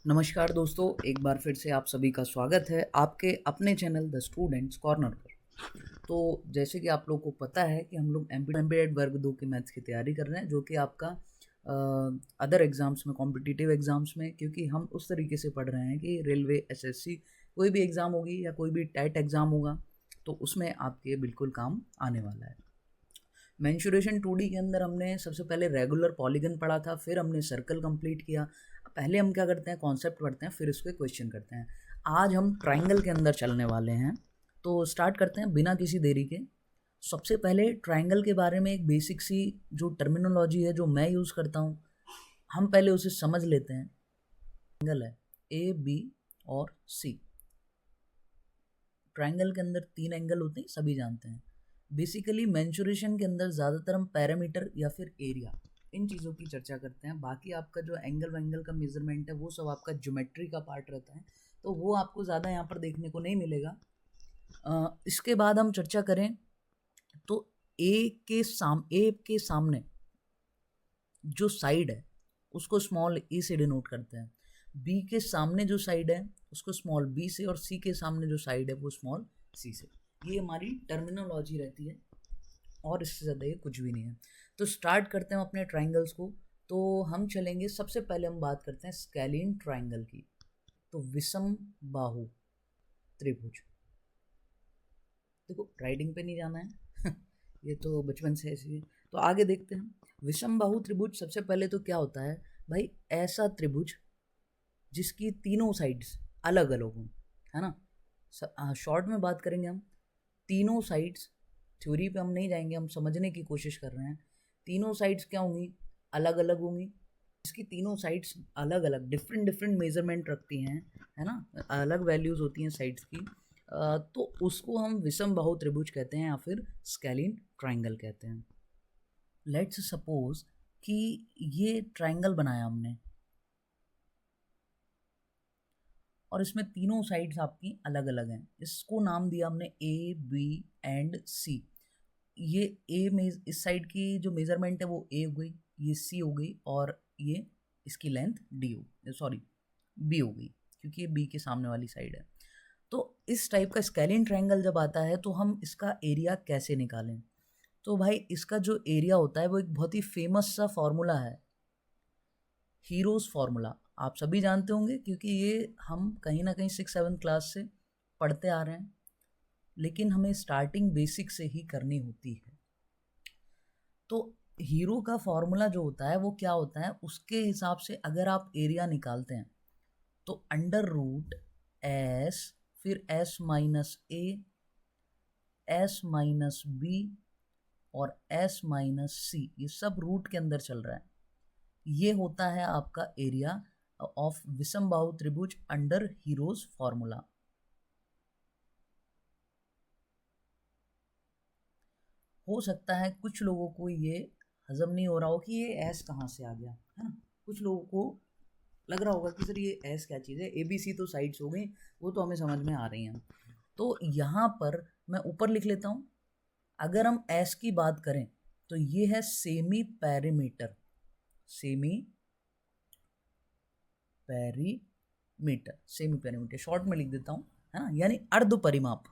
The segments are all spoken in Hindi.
नमस्कार दोस्तों, एक बार फिर से आप सभी का स्वागत है आपके अपने चैनल द स्टूडेंट्स कॉर्नर पर। तो जैसे कि आप लोगों को पता है कि हम लोग एमपीएड वर्ग 2 के मैथ्स की तैयारी कर रहे हैं, जो कि आपका अदर एग्ज़ाम्स में, कॉम्पिटिटिव एग्ज़ाम्स में, क्योंकि हम उस तरीके से पढ़ रहे हैं कि रेलवे, एसएससी, कोई भी एग्ज़ाम होगी या कोई भी टेट एग्ज़ाम होगा तो उसमें आपके बिल्कुल काम आने वाला है। मेंसुरेशन 2D के अंदर हमने सबसे पहले रेगुलर पॉलीगन पढ़ा था, फिर हमने सर्कल कंप्लीट किया। पहले हम क्या करते हैं, कॉन्सेप्ट पढ़ते हैं, फिर उसके क्वेश्चन करते हैं। आज हम ट्रायंगल के अंदर चलने वाले हैं, तो स्टार्ट करते हैं बिना किसी देरी के। सबसे पहले ट्रायंगल के बारे में एक बेसिक सी जो टर्मिनोलॉजी है जो मैं यूज़ करता हूँ, हम पहले उसे समझ लेते हैं। ट्रायंगल है ए, बी और सी। ट्रायंगल के अंदर 3 एंगल होते हैं, सभी जानते हैं। बेसिकली मेंसुरेशन के अंदर ज़्यादातर हम पैरामीटर या फिर एरिया, इन चीज़ों की चर्चा करते हैं। बाकी आपका जो एंगल वेंगल का मेजरमेंट है वो सब आपका ज्योमेट्री का पार्ट रहता है, तो वो आपको ज़्यादा यहाँ पर देखने को नहीं मिलेगा। इसके बाद हम चर्चा करें तो ए के सामने जो साइड है उसको स्मॉल ए से डिनोट करते हैं। बी के सामने जो साइड है उसको स्मॉल बी से, और सी के सामने जो साइड है वो स्मॉल सी से। ये हमारी टर्मिनोलॉजी रहती है और इससे ज़्यादा ये कुछ भी नहीं है। तो स्टार्ट करते हैं अपने ट्राइंगल्स को। तो हम चलेंगे, सबसे पहले हम बात करते हैं स्केलिन ट्राइंगल की। तो विषम बाहु त्रिभुज, देखो राइटिंग पे नहीं जाना है ये तो बचपन से ऐसी है। तो आगे देखते हैं विषम बाहु त्रिभुज। सबसे पहले तो क्या होता है भाई, ऐसा त्रिभुज जिसकी तीनों साइड्स अलग अलग हों, है ना। शॉर्ट में बात करेंगे हम, तीनों साइड्स, थ्योरी पे हम नहीं जाएंगे, हम समझने की कोशिश कर रहे हैं। तीनों साइड्स क्या होंगी, अलग अलग होंगी। इसकी तीनों साइड्स अलग अलग डिफरेंट डिफरेंट मेजरमेंट रखती हैं, है ना, अलग वैल्यूज़ होती हैं साइड्स की। तो उसको हम विषम बाहु त्रिभुज कहते हैं या फिर स्केलिन ट्राइंगल कहते हैं। लेट्स सपोज कि ये ट्राइंगल बनाया हमने और इसमें तीनों साइड्स आपकी अलग अलग हैं। इसको नाम दिया हमने ए, बी एंड सी। ये ए में इस साइड की जो मेजरमेंट है वो ए हो गई, ये सी हो गई, और ये इसकी लेंथ डी हो, सॉरी बी हो गई, क्योंकि ये बी के सामने वाली साइड है। तो इस टाइप का स्केलिन ट्रायंगल जब आता है तो हम इसका एरिया कैसे निकालें। तो भाई इसका जो एरिया होता है वो एक बहुत ही फेमस सा फॉर्मूला है, हीरोज़ फार्मूला। आप सभी जानते होंगे क्योंकि ये हम कहीं ना कहीं 6-7 क्लास से पढ़ते आ रहे हैं, लेकिन हमें स्टार्टिंग बेसिक से ही करनी होती है। तो हीरो का फॉर्मूला जो होता है वो क्या होता है, उसके हिसाब से अगर आप एरिया निकालते हैं तो अंडर रूट एस, फिर एस माइनस ए, एस माइनस बी और एस माइनस सी, ये सब रूट के अंदर चल रहा है। ये होता है आपका एरिया ऑफ विषम बाहु त्रिभुज अंडर हीरोज फॉर्मूला। हो सकता है कुछ लोगों को ये हजम नहीं हो रहा हो कि ये एस कहाँ से आ गया, है ना। कुछ लोगों को लग रहा होगा कि सर ये एस क्या चीज़ है, ए बी सी तो साइड्स हो गई, वो तो हमें समझ में आ रही हैं। तो यहाँ पर मैं ऊपर लिख लेता हूँ, अगर हम एस की बात करें तो ये है semi perimeter, semi perimeter, semi perimeter short में लिख देता हूँ, है ना, यानी अर्ध परिमाप।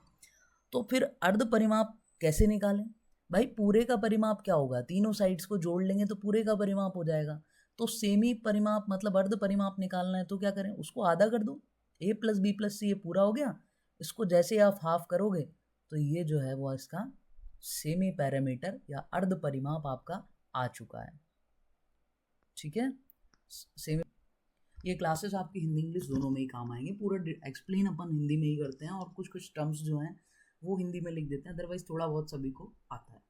तो फिर अर्ध परिमाप कैसे निकालें भाई, पूरे का परिमाप क्या होगा, तीनों साइड्स को जोड़ लेंगे तो पूरे का परिमाप हो जाएगा। तो सेमी परिमाप मतलब अर्ध परिमाप निकालना है तो क्या करें, उसको आधा कर दो, ए प्लस बी प्लस सी, ये पूरा हो गया। इसको जैसे आप हाफ करोगे तो ये जो है वो इसका सेमी पैरामीटर या अर्ध परिमाप आपका आ चुका है। ठीक है, सेमी। ये क्लासेस आपकी हिंदी इंग्लिश दोनों में ही काम आएंगे, पूरा एक्सप्लेन अपन हिंदी में ही करते हैं, और कुछ कुछ टर्म्स जो हैं वो हिंदी में लिख देते हैं, अदरवाइज थोड़ा बहुत सभी को आता है।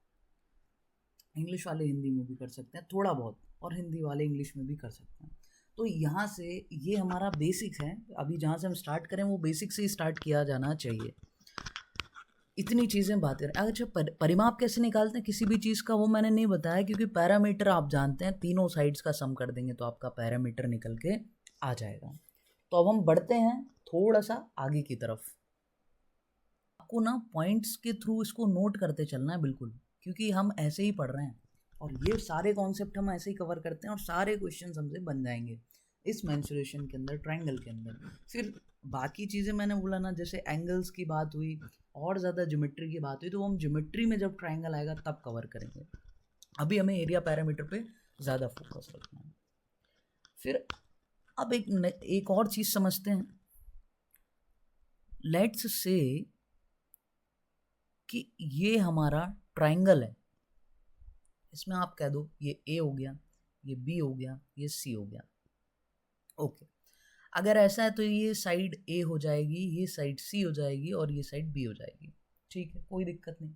इंग्लिश वाले हिंदी में भी कर सकते हैं थोड़ा बहुत, और हिंदी वाले इंग्लिश में भी कर सकते हैं। तो यहाँ से ये हमारा बेसिक्स है, अभी जहाँ से हम स्टार्ट करें वो बेसिक से ही स्टार्ट किया जाना चाहिए। इतनी चीज़ें बात करें। अच्छा, परिमाप कैसे निकालते हैं किसी भी चीज़ का वो मैंने नहीं बताया, क्योंकि पैरामीटर आप जानते हैं, तीनों साइड्स का सम कर देंगे तो आपका पैरामीटर निकल के आ जाएगा। तो अब हम बढ़ते हैं थोड़ा सा आगे की तरफ। आपको ना पॉइंट्स के थ्रू इसको नोट करते चलना है बिल्कुल, क्योंकि हम ऐसे ही पढ़ रहे हैं और ये सारे कॉन्सेप्ट हम ऐसे ही कवर करते हैं और सारे क्वेश्चंस हमसे बन जाएंगे। इस मेंसुरेशन के अंदर, ट्रायंगल के अंदर। फिर बाकी चीज़ें मैंने बोला ना, जैसे एंगल्स की बात हुई और ज़्यादा ज्योमेट्री की बात हुई, तो हम ज्योमेट्री में जब ट्रायंगल आएगा तब कवर करेंगे। अभी हमें एरिया पैरामीटर पे ज़्यादा फोकस रखना है। फिर अब एक और चीज़ समझते हैं। लेट्स से कि ये हमारा ट्रायंगल है, इसमें आप कह दो ये ए हो गया, ये बी हो गया, ये सी हो गया। ओके, अगर ऐसा है तो ये साइड ए हो जाएगी, ये साइड सी हो जाएगी और ये साइड बी हो जाएगी। ठीक है, कोई दिक्कत नहीं।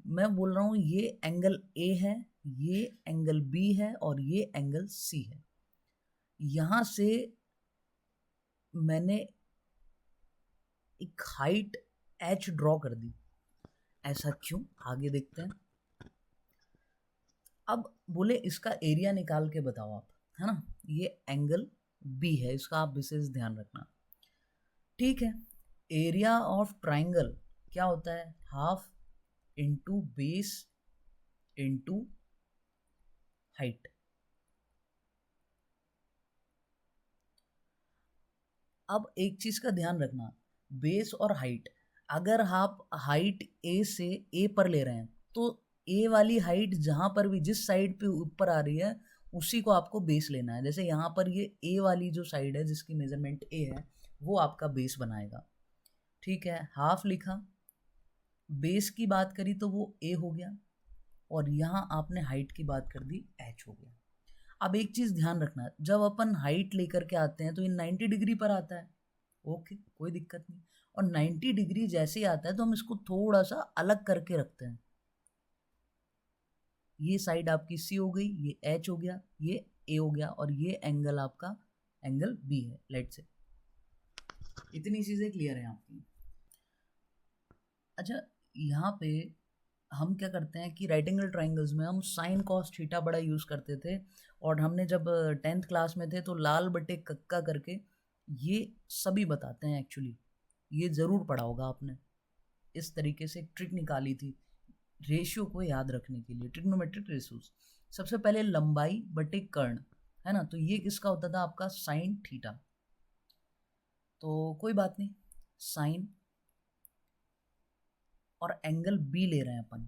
मैं बोल रहा हूँ ये एंगल ए है, ये एंगल बी है और ये एंगल सी है। यहाँ से मैंने एक हाइट एच ड्रॉ कर दी। ऐसा क्यों, आगे देखते हैं। अब बोले इसका एरिया निकाल के बताओ आप, है ना। ये एंगल बी है, इसका आप विशेष ध्यान रखना। ठीक है, एरिया ऑफ ट्राइंगल क्या होता है, half into base into height. अब एक चीज का ध्यान रखना, बेस और हाइट, अगर आप हाइट ए से ए पर ले रहे हैं तो ए वाली हाइट जहां पर भी जिस साइड पे ऊपर आ रही है उसी को आपको बेस लेना है। जैसे यहाँ पर ये ए वाली जो साइड है जिसकी मेजरमेंट ए है वो आपका बेस बनाएगा। ठीक है, हाफ लिखा, बेस की बात करी तो वो ए हो गया और यहाँ आपने हाइट की बात कर दी, एच हो गया। अब एक चीज ध्यान रखना, जब अपन हाइट लेकर के आते हैं तो ये 90 डिग्री पर आता है। ओके, कोई दिक्कत नहीं। और 90 डिग्री जैसे ही आता है तो हम इसको थोड़ा सा अलग करके रखते हैं। ये साइड आपकी सी हो गई, ये एच हो गया, ये ए हो गया और ये एंगल आपका एंगल बी है। लेट्स से इतनी चीजें क्लियर है आपकी। अच्छा, यहाँ पे हम क्या करते हैं कि राइट एंगल ट्राइंगल्स में हम साइन कॉस थीटा बड़ा यूज़ करते थे। और हमने जब 10th क्लास में थे तो लाल बटे कक्का करके ये सभी बताते हैं। एक्चुअली ये ज़रूर पढ़ा होगा आपने। इस तरीके से एक ट्रिक निकाली थी रेशियो को याद रखने के लिए, ट्रिग्नोमेट्रिक रेशियोज। सबसे पहले लंबाई बटे कर्ण, है ना, तो ये किसका होता था आपका, साइन थीटा। तो कोई बात नहीं, साइन और एंगल बी ले रहे हैं अपन,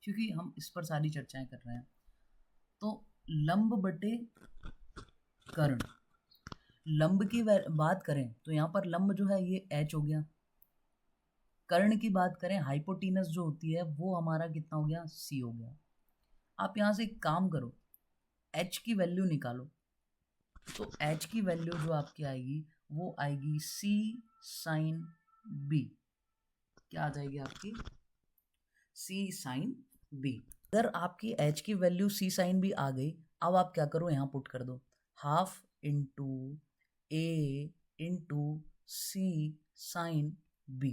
क्योंकि हम इस पर सारी चर्चाएं कर रहे हैं। तो लंब बटे कर्ण, लंब की बात करें तो यहाँ पर लंब जो है ये एच हो गया। कर्ण की बात करें, हाइपोटीनस जो होती है वो हमारा कितना हो गया, सी हो गया। आप यहाँ से एक काम करो, एच की वैल्यू निकालो। तो एच की वैल्यू जो आपकी आएगी वो आएगी सी साइन बी। क्या आ जाएगी आपकी, सी साइन बी। अगर आपकी एच की वैल्यू सी साइन बी आ गई, अब आप क्या करो, यहाँ पुट कर दो, हाफ इंटू ए इंटू सी साइन बी।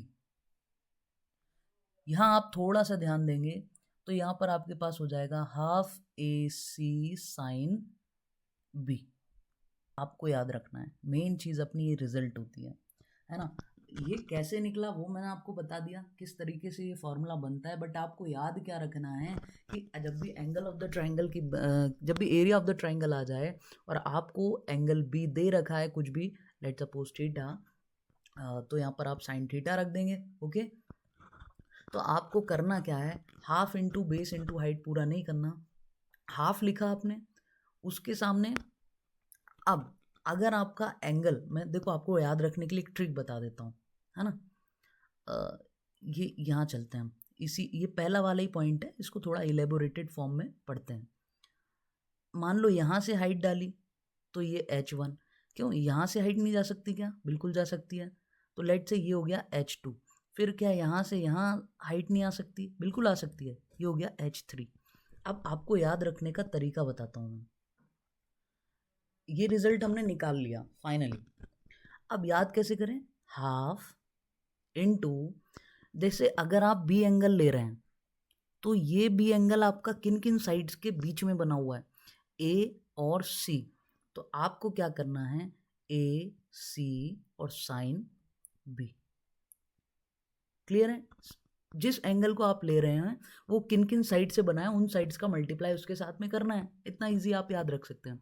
यहाँ आप थोड़ा सा ध्यान देंगे तो यहाँ पर आपके पास हो जाएगा हाफ ए सी साइन बी। आपको याद रखना है, मेन चीज़ अपनी ये रिजल्ट होती है ना। ये कैसे निकला वो मैंने आपको बता दिया, किस तरीके से ये फॉर्मूला बनता है। बट आपको याद क्या रखना है कि जब भी एंगल ऑफ द ट्रायंगल की जब भी एरिया ऑफ द ट्रायंगल आ जाए और आपको एंगल बी दे रखा है कुछ भी, लेट्स सपोज थीटा, तो यहाँ पर आप साइन थीटा रख देंगे। ओके, तो आपको करना क्या है, half into base into height पूरा नहीं करना, हाफ लिखा आपने, उसके सामने। अब अगर आपका एंगल, मैं देखो आपको याद रखने के लिए एक ट्रिक बता देता हूँ, है ना। ये यहाँ चलते हैं हम, ये पहला वाला ही पॉइंट है, इसको थोड़ा इलेबोरेटेड फॉर्म में पढ़ते हैं। मान लो यहाँ से हाइट डाली तो ये H1, क्यों यहाँ से हाइट नहीं जा सकती क्या, बिल्कुल जा सकती है। तो लेट से ये हो गया H2। फिर क्या यहाँ से यहाँ हाइट नहीं आ सकती, बिल्कुल आ सकती है, ये हो गया H3। अब आपको याद रखने का तरीका बताता हूँ मैं। ये रिजल्ट हमने निकाल लिया फाइनली। अब याद कैसे करें, हाफ इनटू, जैसे अगर आप बी एंगल ले रहे हैं तो ये बी एंगल आपका किन किन साइड्स के बीच में बना हुआ है, ए और सी। तो आपको क्या करना है, ए सी और साइन बी। क्लियर है, जिस एंगल को आप ले रहे हैं वो किन किन साइड से बना है, उन साइड्स का मल्टीप्लाई उसके साथ में करना है। इतना इजी आप याद रख सकते हैं।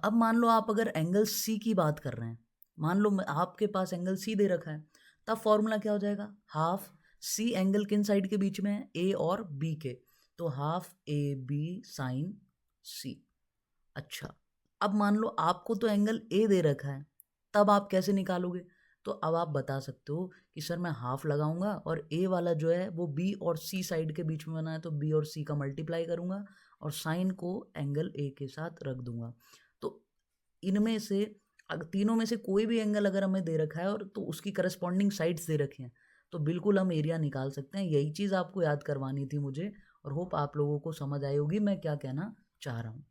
अब मान लो आप अगर एंगल सी की बात कर रहे हैं, मान लो आपके पास एंगल सी दे रखा है, तब फॉर्मूला क्या हो जाएगा, हाफ सी एंगल किन साइड के बीच में है, ए और बी के, तो हाफ ए बी साइन सी। अच्छा, अब मान लो आपको तो एंगल ए दे रखा है, तब आप कैसे निकालोगे, तो अब आप बता सकते हो कि सर मैं हाफ लगाऊंगा और ए वाला जो है वो बी और सी साइड के बीच में बना है, तो बी और सी का मल्टीप्लाई करूंगा और साइन को एंगल ए के साथ रख दूंगा। तो इनमें से तीनों में से कोई भी एंगल अगर हमें दे रखा है और तो उसकी करस्पॉन्डिंग साइड्स दे रखी हैं, तो बिल्कुल हम एरिया निकाल सकते हैं। यही चीज़ आपको याद करवानी थी मुझे, और होप आप लोगों को समझ आई होगी मैं क्या कहना चाह रहा हूँ।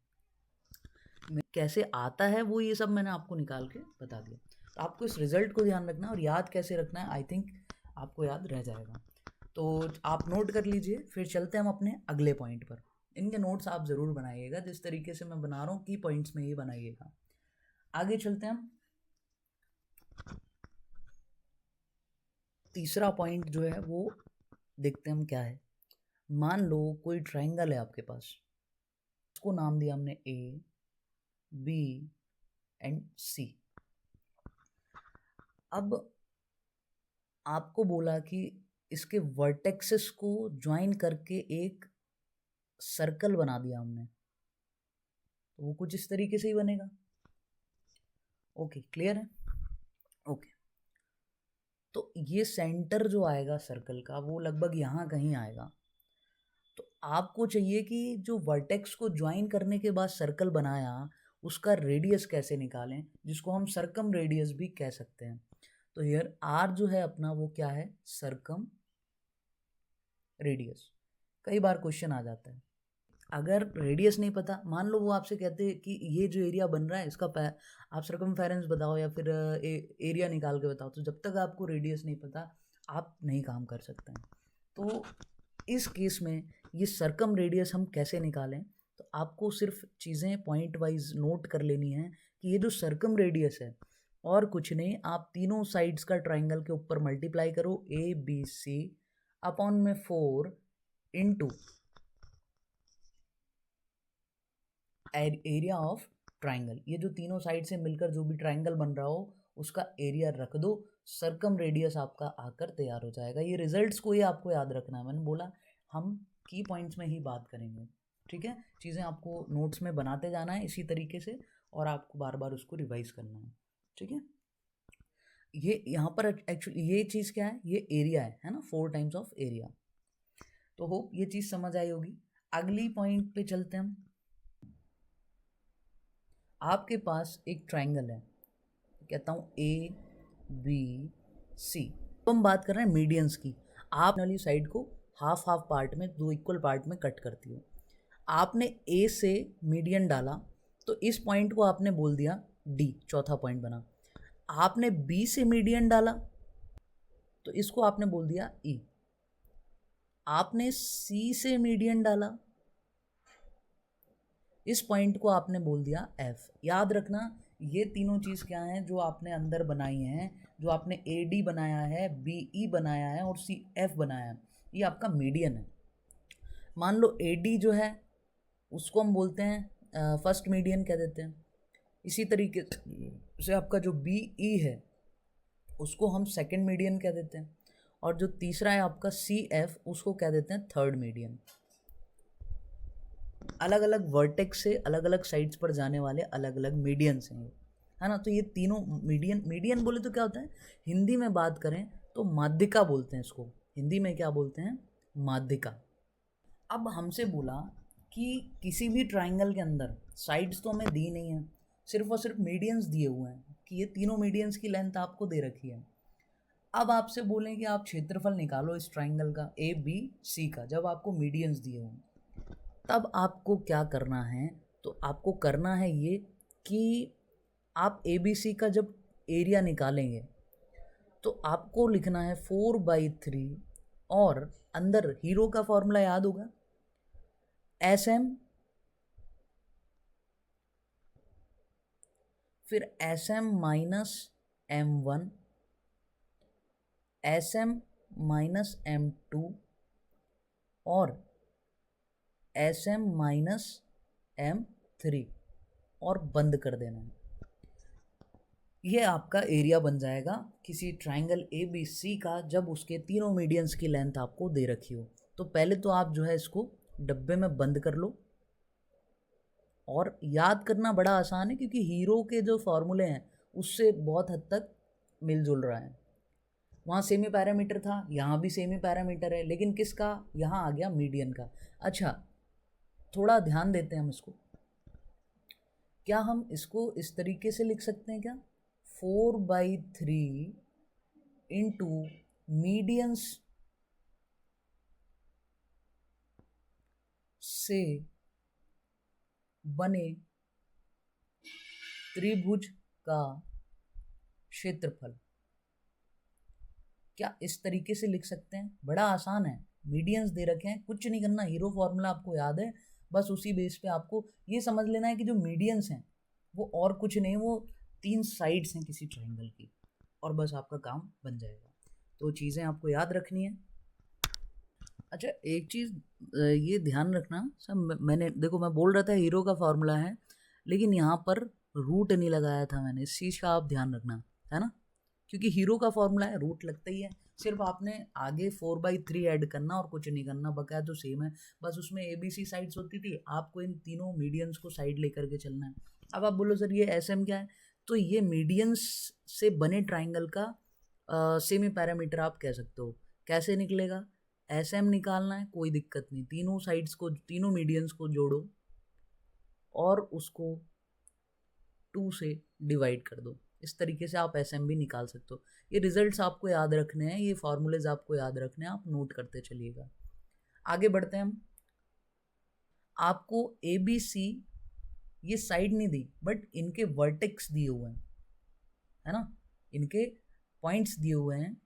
कैसे आता है वो ये सब मैंने आपको निकाल के बता दिया। तो आपको इस रिजल्ट को ध्यान रखना है और याद कैसे रखना है, आई थिंक आपको याद रह जाएगा। तो आप नोट कर लीजिए, फिर चलते हैं हम अपने अगले पॉइंट पर। इनके नोट्स आप ज़रूर बनाइएगा, जिस तरीके से मैं बना रहा हूँ की पॉइंट्स में ही बनाइएगा। आगे चलते हैं हम। तीसरा पॉइंट जो है वो देखते हैं हम क्या है। मान लो कोई ट्राइंगल है आपके पास, उसको नाम दिया हमने ए बी एंड सी। अब आपको बोला कि इसके वर्टेक्सेस को ज्वाइन करके एक सर्कल बना दिया हमने, तो वो कुछ इस तरीके से ही बनेगा। ओके, क्लियर है? ओके, तो ये सेंटर जो आएगा सर्कल का वो लगभग यहाँ कहीं आएगा। तो आपको चाहिए कि जो वर्टेक्स को ज्वाइन करने के बाद सर्कल बनाया उसका रेडियस कैसे निकालें, जिसको हम सरकम रेडियस भी कह सकते हैं। तो हियर आर जो है अपना वो क्या है, सरकम रेडियस। कई बार क्वेश्चन आ जाता है, अगर रेडियस नहीं पता, मान लो वो आपसे कहते हैं कि ये जो एरिया बन रहा है इसका आप सरकमफेरेंस बताओ या फिर एरिया निकाल के बताओ, तो जब तक आपको रेडियस नहीं पता आप नहीं काम कर सकते हैं। तो इस केस में ये सरकम रेडियस हम कैसे निकालें, तो आपको सिर्फ चीज़ें पॉइंट वाइज नोट कर लेनी है कि ये जो सरकम रेडियस है और कुछ नहीं, आप तीनों साइड्स का ट्राइंगल के ऊपर मल्टीप्लाई करो, ए बी सी अपॉन में 4 इंटू एरिया ऑफ ट्राइंगल। ये जो तीनों साइड से मिलकर जो भी ट्राइंगल बन रहा हो उसका एरिया रख दो, सरकम रेडियस आपका आकर तैयार हो जाएगा। ये रिजल्ट्स को ही आपको याद रखना है, मैंने बोला हम की पॉइंट्स में ही बात करेंगे, ठीक है। चीज़ें आपको नोट्स में बनाते जाना है इसी तरीके से, और आपको बार बार उसको रिवाइज करना है, ठीक है। ये यहाँ पर एक्चुअली ये चीज़ क्या है, ये एरिया है ना, 4 टाइम्स ऑफ एरिया। तो होप ये चीज़ समझ आई होगी। अगली पॉइंट पे चलते हैं हम। आपके पास एक ट्राइंगल है, कहता हूँ ए बी सी। तो हम बात कर रहे हैं मीडियंस की। आप वाली साइड को हाफ हाफ पार्ट में, 2 इक्वल पार्ट में कट करती हो। आपने ए से मीडियन डाला तो इस पॉइंट को आपने बोल दिया डी, चौथा पॉइंट बना। आपने बी से मीडियन डाला तो इसको आपने बोल दिया ई। आपने सी से मीडियन डाला, इस पॉइंट को आपने बोल दिया एफ। याद रखना ये तीनों चीज़ क्या हैं जो आपने अंदर बनाई हैं, जो आपने ए डी बनाया है, बी ई बनाया है और सी एफ बनाया है, ये आपका मीडियन है। मान लो ए डी जो है उसको हम बोलते हैं फर्स्ट मीडियन कह देते हैं। इसी तरीके से आपका जो बी ई है उसको हम सेकंड मीडियन कह देते हैं, और जो तीसरा है आपका सी एफ उसको कह देते हैं थर्ड मीडियन। अलग अलग वर्टेक्स से अलग अलग साइड्स पर जाने वाले अलग अलग मीडियंस हैं, है ना। तो ये तीनों मीडियन, मीडियन बोले तो क्या होता है, हिंदी में बात करें तो माध्यिका बोलते हैं इसको। हिंदी में क्या बोलते हैं, माध्यिका। अब हमसे बोला कि किसी भी ट्राइंगल के अंदर साइड्स तो हमें दी नहीं है, सिर्फ और सिर्फ मीडियंस दिए हुए हैं कि ये तीनों मीडियंस की लेंथ आपको दे रखी है। अब आपसे बोलें कि आप क्षेत्रफल निकालो इस ट्राइंगल का ए बी सी का, जब आपको मीडियंस दिए हों, तब आपको क्या करना है, तो आपको करना है ये कि आप ए बी सी का जब एरिया निकालेंगे तो आपको लिखना है 4/3, और अंदर हीरो का फॉर्मूला याद होगा, एस एम फिर S M minus M1, S M minus M2 और SM माइनस M3 और बंद कर देना है। ये आपका एरिया बन जाएगा किसी ट्राइंगल ABC का जब उसके तीनों मीडियंस की लेंथ आपको दे रखी हो। तो पहले तो आप जो है इसको डब्बे में बंद कर लो, और याद करना बड़ा आसान है क्योंकि हीरो के जो फॉर्मूले हैं उससे बहुत हद तक मिलजुल रहा है। वहाँ सेमी पैरामीटर था, यहाँ भी सेमी पैरामीटर है, लेकिन किसका? यहाँ आ गया मीडियन का। अच्छा, थोड़ा ध्यान देते हैं हम इसको। क्या हम इसको इस तरीके से लिख सकते हैं क्या? 4/3 इंटू मीडियंस से बने त्रिभुज का क्षेत्रफल, क्या इस तरीके से लिख सकते हैं? बड़ा आसान है, मीडियंस दे रखे हैं, कुछ नहीं करना, हीरो फॉर्मूला आपको याद है, बस उसी बेस पे आपको ये समझ लेना है कि जो मीडियंस हैं वो और कुछ नहीं, वो 3 साइड्स हैं किसी ट्रायंगल की, और बस आपका काम बन जाएगा। तो चीज़ें आपको याद रखनी है। अच्छा, एक चीज़ ये ध्यान रखना सब, मैंने देखो मैं बोल रहा था हीरो का फॉर्मूला है, लेकिन यहाँ पर रूट नहीं लगाया था मैंने, इस चीज़ का आप ध्यान रखना, है ना, क्योंकि हीरो का फॉर्मूला है, रूट लगता ही है, सिर्फ आपने आगे 4/3 ऐड करना और कुछ नहीं करना, बकाया तो सेम है, बस उसमें ABC साइड्स होती थी, आपको इन तीनों मीडियंस को साइड लेकर के चलना है। अब आप बोलो सर ये SM क्या है, तो ये मीडियंस से बने ट्राइंगल का सेमी पैरामीटर आप कह सकते हो। कैसे निकलेगा? SM निकालना है, कोई दिक्कत नहीं, तीनों साइड्स को, तीनों मीडियंस को जोड़ो और उसको 2 से डिवाइड कर दो, इस तरीके से आप SM भी निकाल सकते हो। ये रिजल्ट्स आपको याद रखने हैं, ये फॉर्मूलेज आपको याद रखने हैं, आप नोट करते चलिएगा। आगे बढ़ते हैं हम। आपको ABC ये साइड नहीं दी, बट इनके वर्टेक्स दिए हुए हैं, है ना, इनके पॉइंट्स दिए हुए हैं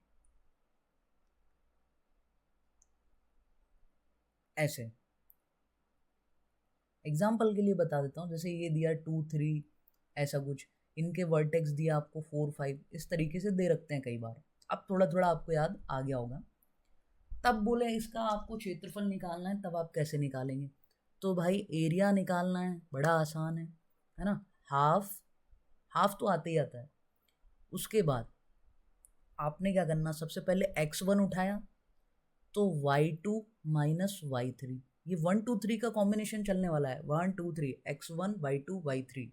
ऐसे। एग्जाम्पल के लिए बता देता हूँ, जैसे ये दिया 2 3 ऐसा कुछ, इनके वर्टेक्स दिया आपको 4 5, इस तरीके से दे रखते हैं कई बार। अब थोड़ा थोड़ा आपको याद आ गया होगा। तब बोले इसका आपको क्षेत्रफल निकालना है, तब आप कैसे निकालेंगे? तो भाई एरिया निकालना है, बड़ा आसान है ना, हाफ तो आते ही आता है। उसके बाद आपने क्या करना, सबसे पहले x1 उठाया तो y2 माइनस y3, ये 1 2 3 का कॉम्बिनेशन चलने वाला है, 1 2 3, x1 y2 y3,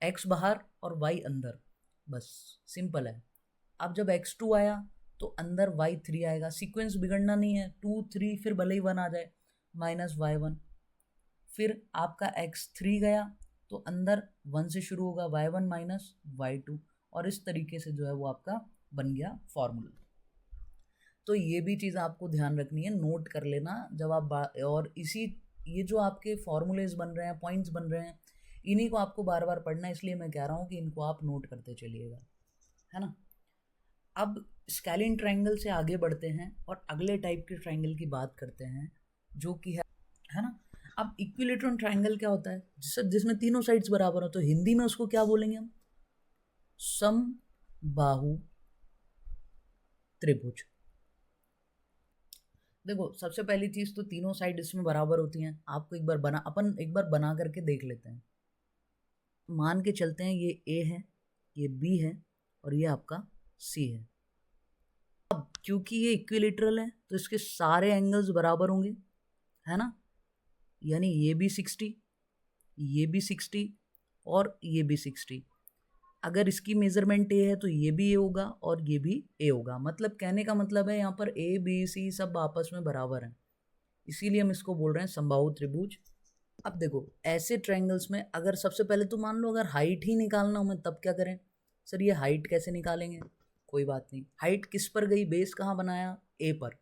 x बाहर और y अंदर, बस सिंपल है। अब जब x2 आया तो अंदर y3 आएगा, सीक्वेंस बिगड़ना नहीं है, 2 3 फिर भले ही 1 आ जाए, माइनस y1, फिर आपका x3 गया तो अंदर 1 से शुरू होगा, y1 माइनस y2, और इस तरीके से जो है वो आपका बन गया फॉर्मूला। तो ये भी चीज़ आपको ध्यान रखनी है, नोट कर लेना जब आप और इसी ये जो आपके फॉर्मूलेज बन रहे हैं, पॉइंट्स बन रहे हैं, इन्हीं को आपको बार बार पढ़ना है, इसलिए मैं कह रहा हूँ कि इनको आप नोट करते चलिएगा, है ना। अब स्केलिन ट्रायंगल से आगे बढ़ते हैं और अगले टाइप के ट्रायंगल की बात करते हैं, जो कि है ना। अब इक्विलेटरल ट्रायंगल क्या होता है? जिसमें तीनों साइड्स बराबर हो, तो हिंदी में उसको क्या बोलेंगे हम? समबाहु त्रिभुज। देखो सबसे पहली चीज तो तीनों साइड इसमें बराबर होती हैं, आपको एक बार बना करके देख लेते हैं। मान के चलते हैं ये A है, ये B है और ये आपका C है। अब क्योंकि ये इक्विलेटरल है तो इसके सारे एंगल्स बराबर होंगे, है ना, यानी ये भी 60, ये भी 60 और ये भी 60। अगर इसकी मेजरमेंट A है तो ये भी A होगा और ये भी A होगा, मतलब कहने का मतलब है यहाँ पर A B C सब आपस में बराबर हैं, इसीलिए हम इसको बोल रहे हैं समबाहु त्रिभुज। अब देखो ऐसे ट्रायंगल्स में अगर सबसे पहले तो मान लो अगर हाइट ही निकालना हो, मैं तब क्या करें? सर ये हाइट कैसे निकालेंगे? कोई बात नहीं, हाइट किस पर गई, बेस कहाँ बनाया? A पर,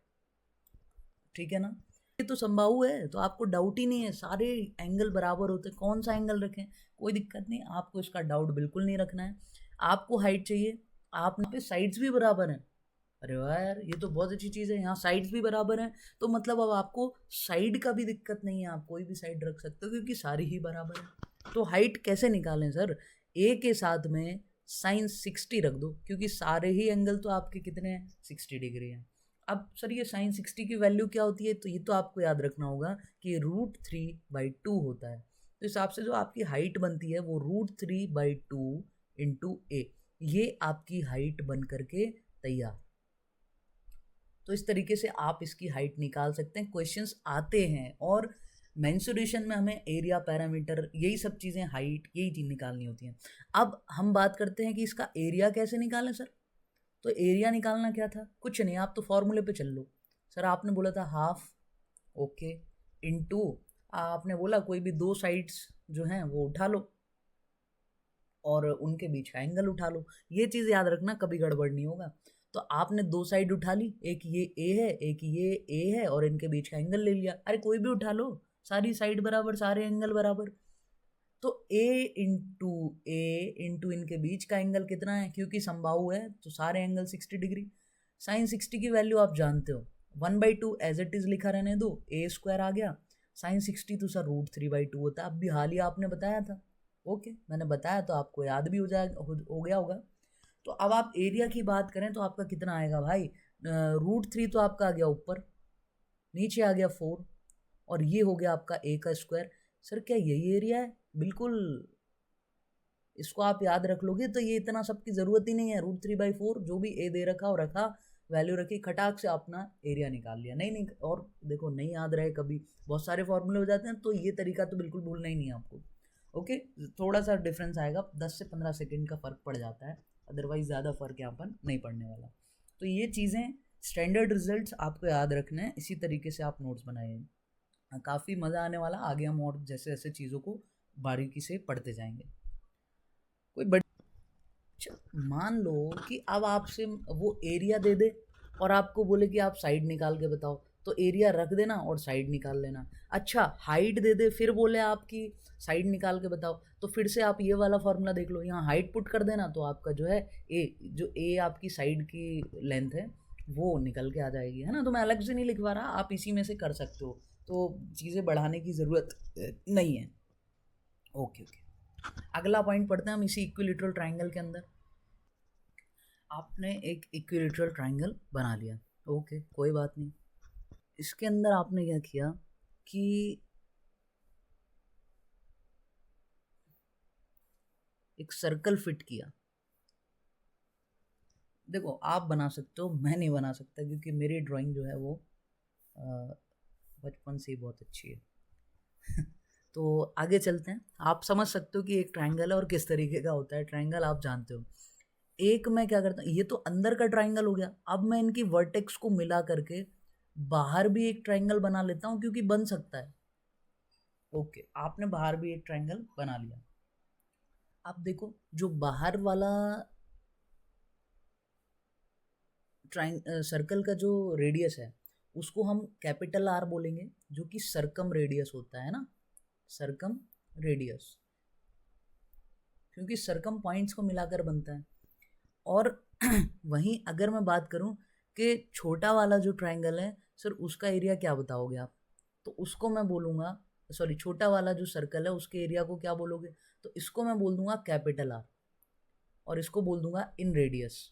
ठीक है ना। ये तो समबाहु है तो आपको डाउट ही नहीं है, सारे एंगल बराबर होते हैं, कौन सा एंगल रखें, कोई दिक्कत नहीं, आपको इसका डाउट बिल्कुल नहीं रखना है। आपको हाइट चाहिए, आप यहाँ पे साइड्स भी बराबर हैं, अरे वाह यार ये तो बहुत अच्छी चीज़ है, यहाँ साइड्स भी बराबर हैं, तो मतलब अब आपको साइड का भी दिक्कत नहीं है, आप कोई भी साइड रख सकते हो क्योंकि सारी ही बराबर है। तो हाइट कैसे निकालें सर? A के साथ में साइन 60 रख दो, क्योंकि सारे ही एंगल तो आपके कितने हैं? 60 डिग्री हैं। अब सर ये साइन 60 की वैल्यू क्या होती है, तो ये तो आपको याद रखना होगा कि √3/2 होता है। तो इस हिसाब से जो आपकी हाइट बनती है वो √3/2 इंटू ए, ये आपकी हाइट बन करके तैयार। तो इस तरीके से आप इसकी हाइट निकाल सकते हैं, क्वेश्चंस आते हैं। और मेंसुरेशन में हमें एरिया, पैरामीटर, यही सब चीज़ें, हाइट, यही चीज़ निकालनी होती हैं। अब हम बात करते हैं कि इसका एरिया कैसे निकालें सर। तो एरिया निकालना क्या था, कुछ नहीं, आप तो फॉर्मूले पे चल लो। सर आपने बोला था हाफ, ओके, इनटू आपने बोला कोई भी दो साइड्स जो हैं वो उठा लो और उनके बीच का एंगल उठा लो। ये चीज़ याद रखना, कभी गड़बड़ नहीं होगा। तो आपने दो साइड उठा ली, एक ये ए है, एक ये ए है, और इनके बीच का एंगल ले लिया। अरे कोई भी उठा लो, सारी साइड बराबर, सारे एंगल बराबर। तो ए इंटू इनके बीच का एंगल कितना है, क्योंकि समबाहु है तो सारे एंगल 60 डिग्री। साइन 60 की वैल्यू आप जानते हो, 1/2 एज इट इज लिखा रहने दो, a² आ गया। साइन 60 तो सर √3/2 होता है, अब भी हाल ही आपने बताया था। ओके, मैंने बताया तो आपको याद भी हो जाएगा, हो गया होगा। तो अब आप एरिया की बात करें तो आपका कितना आएगा भाई, √3 तो आपका आ गया ऊपर, नीचे आ गया 4, और ये हो गया आपका a²। सर क्या यही एरिया है, बिल्कुल। इसको आप याद रख लोगे तो ये इतना सब की ज़रूरत ही नहीं है। √3/4 जो भी ए दे रखा और रखा, वैल्यू रखी, खटाक से अपना एरिया निकाल लिया। नहीं नहीं, और देखो नहीं याद रहे कभी, बहुत सारे फॉर्मूले हो जाते हैं, तो ये तरीका तो बिल्कुल भूलना ही नहीं है आपको। ओके, थोड़ा सा डिफरेंस आएगा, 10 से 15 सेकेंड का फ़र्क पड़ जाता है, अदरवाइज ज़्यादा फ़र्क यहाँ पर नहीं पड़ने वाला। तो ये चीज़ें, स्टैंडर्ड रिजल्ट्स आपको याद रखने हैं, इसी तरीके से आप नोट्स बनाइए। काफ़ी मज़ा आने वाला, आगे हम और जैसे जैसे चीज़ों को बारीकी से पढ़ते जाएंगे। कोई बड़ी, मान लो कि अब आपसे वो एरिया दे दे और आपको बोले कि आप साइड निकाल के बताओ, तो एरिया रख देना और साइड निकाल लेना। अच्छा, हाइट दे दे, फिर बोले आपकी साइड निकाल के बताओ, तो फिर से आप ये वाला फॉर्मूला देख लो, यहाँ हाइट पुट कर देना, तो आपका जो है ए आपकी साइड की लेंथ है वो निकल के आ जाएगी, है ना। तो मैं अलग से नहीं लिखवा रहा, आप इसी में से कर सकते हो, तो चीज़ें बढ़ाने की ज़रूरत नहीं है। ओके ओके, अगला पॉइंट पढ़ते हैं हम इसी इक्विलेटरल ट्रायंगल के अंदर। आपने एक इक्विलेटरल ट्रायंगल बना लिया, ओके कोई बात नहीं। इसके अंदर आपने क्या किया कि एक सर्कल फिट किया। देखो आप बना सकते हो, मैं नहीं बना सकता, क्योंकि मेरी ड्राइंग जो है वो बचपन से ही बहुत अच्छी है। तो आगे चलते हैं, आप समझ सकते हो कि एक ट्रायंगल है और किस तरीके का होता है ट्रायंगल, आप जानते हो। एक मैं क्या करता हूँ, ये तो अंदर का ट्रायंगल हो गया, अब मैं इनकी वर्टेक्स को मिला करके बाहर भी एक ट्रायंगल बना लेता हूँ, क्योंकि बन सकता है। ओके, आपने बाहर भी एक ट्रायंगल बना लिया। अब देखो, जो बाहर वाला सर्कल का जो रेडियस है उसको हम कैपिटल R बोलेंगे, जो कि सरकम रेडियस होता है ना, सरकम रेडियस, क्योंकि सरकम पॉइंट्स को मिलाकर बनता है। और वहीं अगर मैं बात करूं कि छोटा वाला जो ट्रायंगल है सर, उसका एरिया क्या बताओगे आप, तो उसको मैं बोलूँगा, सॉरी, छोटा वाला जो सर्कल है उसके एरिया को क्या बोलोगे, तो इसको मैं बोल दूंगा कैपिटल R, और इसको बोल दूंगा इन रेडियस।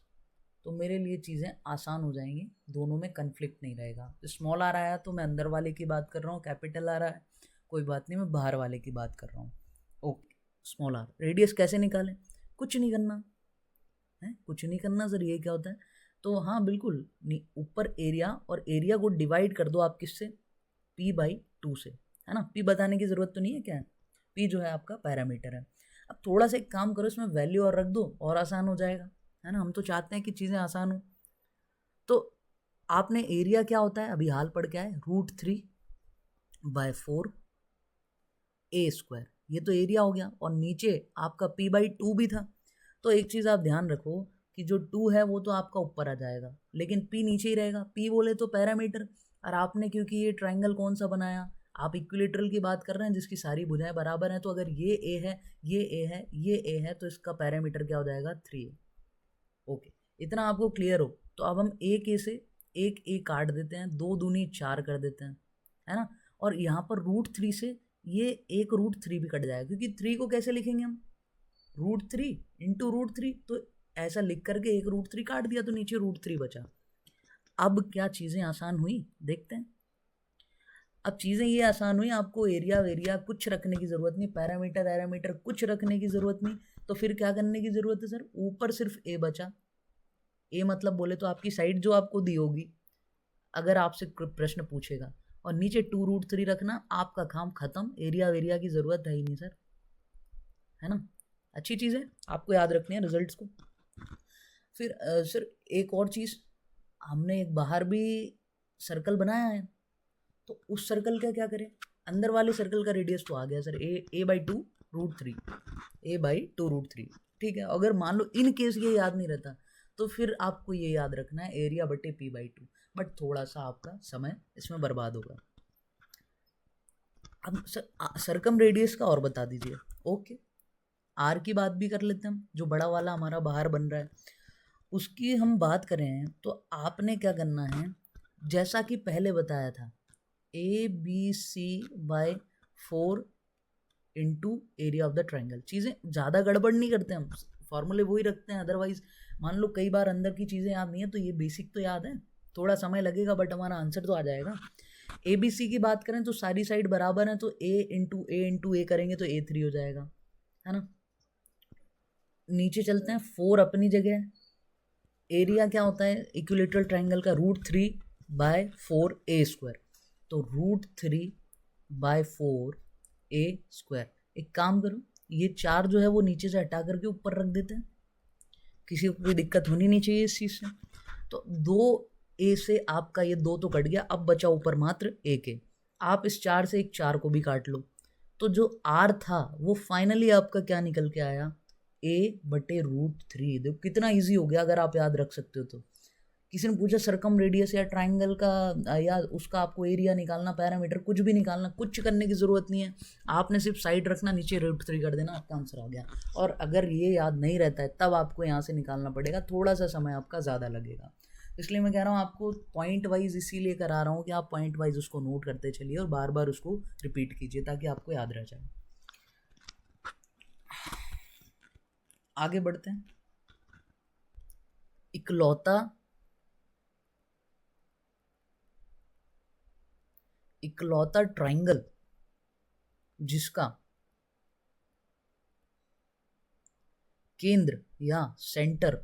तो मेरे लिए चीज़ें आसान हो जाएंगी, दोनों में कन्फ्लिक्ट नहीं रहेगा। स्मॉल आ रहा है तो मैं अंदर वाले की बात कर रहा हूँ, कैपिटल आ रहा है कोई बात नहीं, मैं बाहर वाले की बात कर रहा हूँ। ओके, स्मॉल R रेडियस कैसे निकालें, कुछ नहीं करना है, कुछ नहीं करना सर, ये क्या होता है, तो हाँ बिल्कुल, ऊपर एरिया, और एरिया को डिवाइड कर दो आप किससे, p/2 से, है ना। p बताने की ज़रूरत तो नहीं है, क्या है, p जो है आपका पैरामीटर है। अब थोड़ा सा एक काम करो, इसमें वैल्यू और रख दो और आसान हो जाएगा, है ना। हम तो चाहते हैं कि चीज़ें आसान हो। तो आपने एरिया क्या होता है अभी हाल पढ़ के आए, √3/4 a², ये तो एरिया हो गया, और नीचे आपका p/2 भी था। तो एक चीज़ आप ध्यान रखो कि जो 2 है वो तो आपका ऊपर आ जाएगा, लेकिन p नीचे ही रहेगा, p बोले तो पैरामीटर। और आपने क्योंकि ये ट्रायंगल कौन सा बनाया, आप इक्विलेटरल की बात कर रहे हैं जिसकी सारी भुजाएं बराबर हैं, तो अगर ये a है, ये a है, ये a है, तो इसका पैरामीटर क्या हो जाएगा, 3a। ओके, इतना आपको क्लियर हो। तो अब हम एक ए से एक ए काट देते हैं, 2 दूनी 4 कर देते हैं, है ना। और यहाँ पर √3 से ये एक √3 भी कट जाएगा, क्योंकि 3 को कैसे लिखेंगे हम, √3 इंटू √3, तो ऐसा लिख करके एक √3 काट दिया तो नीचे √3 बचा। अब क्या चीज़ें आसान हुई देखते हैं। अब चीज़ें ये आसान हुई, आपको एरिया वेरिया कुछ रखने की ज़रूरत नहीं, पैरामीटर एरामीटर कुछ रखने की ज़रूरत नहीं। तो फिर क्या करने की ज़रूरत है सर, ऊपर सिर्फ ए बचा। ए मतलब बोले तो आपकी साइड जो आपको दी होगी, अगर आपसे प्रश्न पूछेगा, और नीचे 2√3 रखना, आपका काम खत्म, एरिया वेरिया की ज़रूरत है ही नहीं सर, है ना। अच्छी चीज़ है, आपको याद रखनी है रिजल्ट्स को। फिर सर एक और चीज़, हमने एक बाहर भी सर्कल बनाया है, तो उस सर्कल का क्या करें, अंदर वाले सर्कल का रेडियस तो आ गया सर a/2√3, a/2√3, ठीक है। अगर मान लो इन केस ये याद नहीं रहता, तो फिर आपको ये याद रखना है एरिया बटे p/2, बट थोड़ा सा आपका समय इसमें बर्बाद होगा। अब सरकम रेडियस का और बता दीजिए। ओके, आर की बात भी कर लेते हैं हम, जो बड़ा वाला हमारा बाहर बन रहा है उसकी हम बात करें, तो आपने क्या करना है, जैसा कि पहले बताया था, ABC/4 into area of the triangle. चीज़ें ज़्यादा गड़बड़ नहीं करते हम, फॉर्मूले वही रखते हैं। अदरवाइज मान लो कई बार अंदर की चीज़ें याद नहीं है, तो ये बेसिक तो याद है, थोड़ा समय लगेगा बट हमारा आंसर तो आ जाएगा। ABC की बात करें तो सारी साइड बराबर है, तो A करेंगे तो A3 हो जाएगा, है ना। नीचे चलते हैं, 4 अपनी जगह है। एरिया क्या होता है इक्विलेटरल ट्राइंगल का, √3/4a²। तो √3/4a²। एक काम करो, ये 4 जो है वो नीचे से हटा करके ऊपर रख देते हैं, किसी को कोई दिक्कत होनी नहीं चाहिए इस चीज़ से। तो 2a से आपका ये 2 तो कट गया, अब बचा ऊपर मात्र a के। आप इस 4 से एक 4 को भी काट लो, तो जो r था वो फाइनली आपका क्या निकल के आया, a/√3। देखो कितना इजी हो गया अगर आप याद रख सकते हो तो। किसी ने पूछा सरकम रेडियस या ट्राइंगल का या उसका आपको एरिया निकालना, पैरामीटर कुछ भी निकालना, कुछ करने की ज़रूरत नहीं है, आपने सिर्फ साइड रखना, नीचे √3 कर देना, आपका आंसर आ गया। और अगर ये याद नहीं रहता है तब आपको यहाँ से निकालना पड़ेगा, थोड़ा सा समय आपका ज़्यादा लगेगा। इसलिए मैं कह रहा हूँ आपको पॉइंट वाइज इसीलिए करा रहा हूँ कि आप पॉइंट वाइज उसको नोट करते चलिए और बार बार उसको रिपीट कीजिए ताकि आपको याद रह जाए। आगे बढ़ते हैं। इकलौता ट्राइंगल जिसका केंद्र या सेंटर,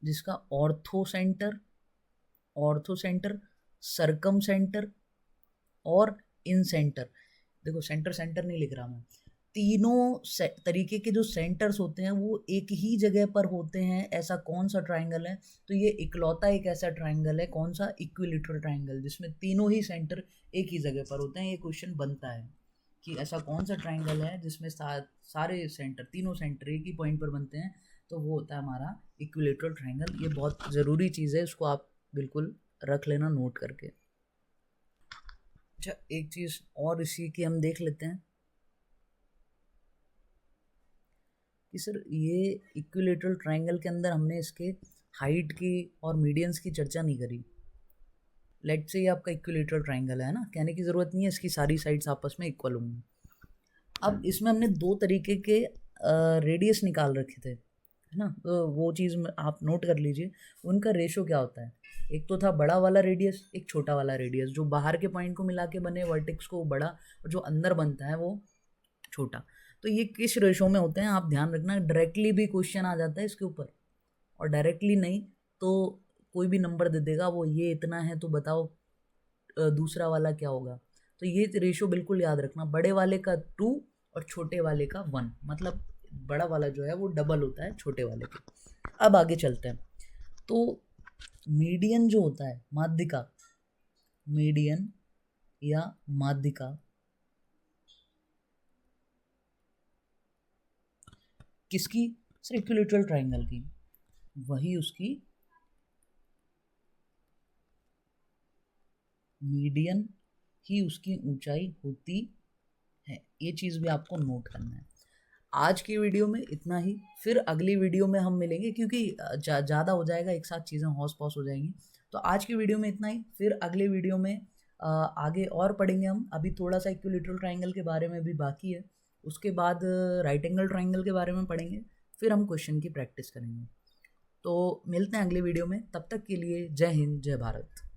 जिसका ऑर्थो सेंटर, सरकम सेंटर और इन सेंटर, देखो सेंटर नहीं लिख रहा मैं, तीनों तरीके के जो सेंटर्स होते हैं वो एक ही जगह पर होते हैं, ऐसा कौन सा ट्राइंगल है। तो ये इकलौता एक ऐसा ट्राइंगल है, कौन सा, इक्विलेटरल ट्राइंगल, जिसमें तीनों ही सेंटर एक ही जगह पर होते हैं। ये क्वेश्चन बनता है कि ऐसा कौन सा ट्राइंगल है जिसमें सारे सेंटर, तीनों सेंटर एक ही पॉइंट पर बनते हैं, तो वो होता है हमारा इक्विलेटरल ट्राइंगल। ये बहुत ज़रूरी चीज़ है, इसको आप बिल्कुल रख लेना नोट करके। अच्छा, एक चीज़ और इसी की हम देख लेते हैं कि सर ये इक्विलेटरल ट्राइंगल के अंदर हमने इसके हाइट की और मीडियंस की चर्चा नहीं करी। लेट से ये आपका इक्विलेटरल ट्राइंगल है ना, कहने की ज़रूरत नहीं है इसकी सारी साइड्स आपस में इक्वल होंगी। अब इसमें हमने 2 तरीके के रेडियस निकाल रखे थे, है ना, तो वो चीज़ आप नोट कर लीजिए, उनका रेशो क्या होता है। एक तो था बड़ा वाला रेडियस, एक छोटा वाला रेडियस, जो बाहर के पॉइंट को मिला के बने वर्टेक्स को बड़ा, और जो अंदर बनता है वो छोटा। तो ये किस रेशो में होते हैं आप ध्यान रखना, डायरेक्टली भी क्वेश्चन आ जाता है इसके ऊपर, और डायरेक्टली नहीं तो कोई भी नंबर दे देगा, वो ये इतना है तो बताओ दूसरा वाला क्या होगा। तो ये रेशो बिल्कुल याद रखना, बड़े वाले का 2 और छोटे वाले का 1, मतलब बड़ा वाला जो है वो डबल होता है छोटे वाले के। अब आगे चलते हैं, तो मीडियन जो होता है, माध्यिका, मीडियन या माध्यिका किसकी, सर इक्विलेटरल ट्राइंगल की, वही उसकी मीडियन ही उसकी ऊंचाई होती है। ये चीज़ भी आपको नोट करना है। आज की वीडियो में इतना ही, फिर अगली वीडियो में हम मिलेंगे, क्योंकि ज़्यादा हो जाएगा, एक साथ चीज़ें हौस पौस हो जाएंगी। तो आज की वीडियो में इतना ही, फिर अगले वीडियो में आगे और पढ़ेंगे हम। अभी थोड़ा सा इक्विलेटरल ट्राइंगल के बारे में भी बाकी है, उसके बाद राइट एंगल ट्राइंगल के बारे में पढ़ेंगे, फिर हम क्वेश्चन की प्रैक्टिस करेंगे। तो मिलते हैं अगले वीडियो में, तब तक के लिए जय हिंद जय भारत।